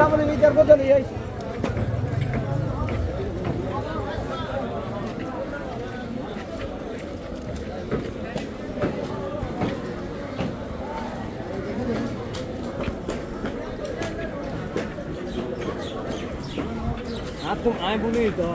সামনে বিচার করতে নিয়ে तुम आए बोली तो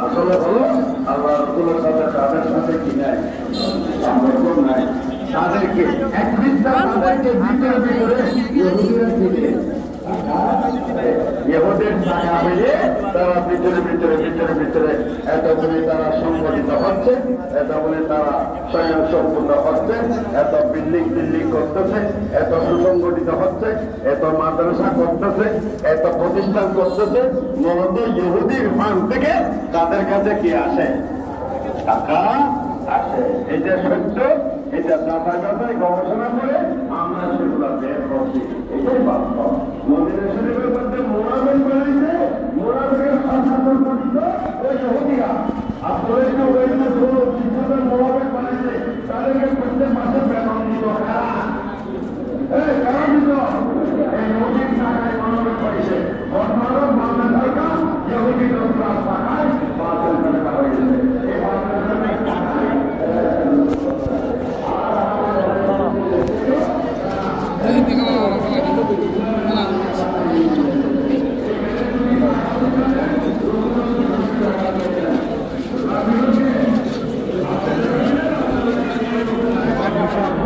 আসলে হলো আল্লাহ রসুলের সাথে তাদের সাথে কি নাই সম্পর্ক নাই তাদেরকে এক তাদেরকে ভিতরে ভিতরে ইহুদিরা দিলে ইহুদের ছায়া হয়ে তারা ভিতরে ভিতরে ভিতরে ভিতরে এতগুলি তারা সংগঠিত হচ্ছে, এতগুলি তারা স্বয়ং সম্পূর্ণ হচ্ছে, এত বিল্ডিং বিল্ডিং করতেছে, এত সুসংগঠিত হচ্ছে, এত মাদ্রাসা করতেছে, এত প্রতিষ্ঠান করতেছে। মূলত ইহুদির ফান্ড থেকে তাদের কাছে কি আসে? টাকা আসে। এটা সত্য, এটা যাচাই গবেষণা করে আমরা সেগুলো বের করছি। এটাই বাস্তব। মন্দিরের